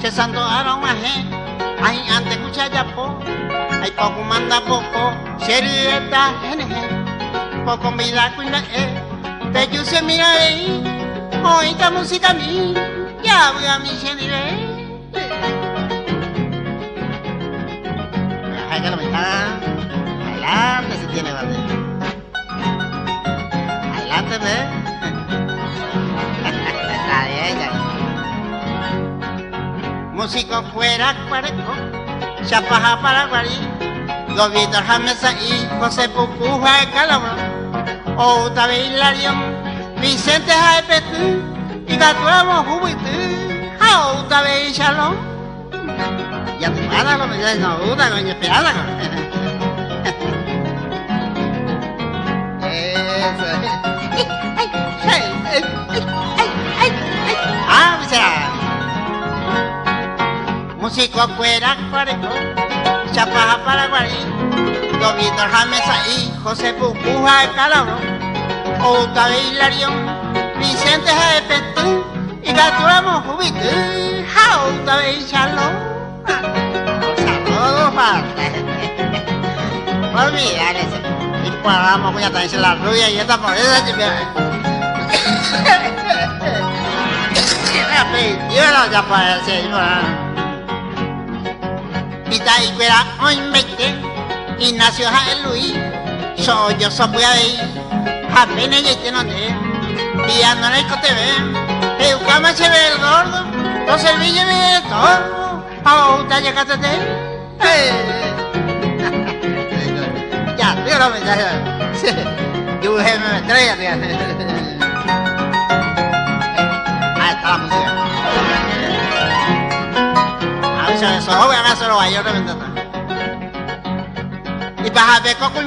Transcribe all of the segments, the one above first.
Cesando aroma ay ante escucha ya po, hay poco manda poco, serieta poco vida cuida te yo se mira ahí, hoy esta música mi, ya voy a mi genile. Ay que lo está, adelante si tiene vale, adelante ve. Músico fuera cuareco, chapaja para guarí, los Víctor James y José Pupuja de Calabro, Octavio Hilarión, Vicente Jaipetú, y Gatuamo Juventud, Octavio Shalom. Ya te para lo que no duda, coño, esperada. Eso. Ah, miserable. Músico fuera cuareco, chapaja para guarí, los Víctor James y José Pupuja de Calabro, Octavio Hilarión, Vicente Jaipetú, y Gatuamo Juventud, Octavio Shalom. Saludos para no olvidar eso. Y pues vamos, voy a traerse la rubia y esta por esa yo ya para decir, y ta iguera hoy mete Ignacio Jael Luis soy yo soy a ir apenas ya te noté viendo en el TV educama se ve el gordo los servicios de todo ahora llegaste ya tío lo mensaje yo me estrella ahí está la música. Eso voy a hacerlo yo y para ver cómo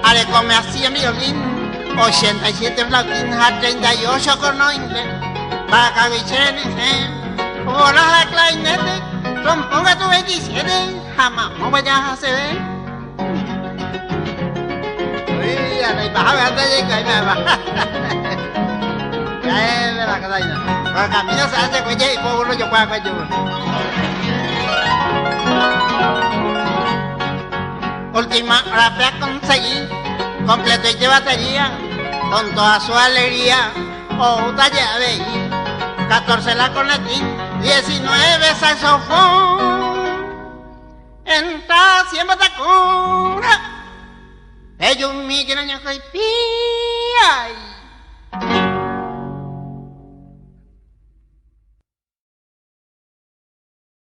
ale come así en violín 87 flautín a 38 corno inglés para cabichenes hola a clarinete tromponga tu 27 jamás no vayas a hacer uy a la baja hasta llegar y me va ya es la cadena para camino se hace cuello y por uno yo puedo cuello. Última rapea conseguí, completo y de batería, con toda su alegría, otra llave, 14 la cornetín, 19 saxofón, entra siempre tacón, ellos un migraña que pía.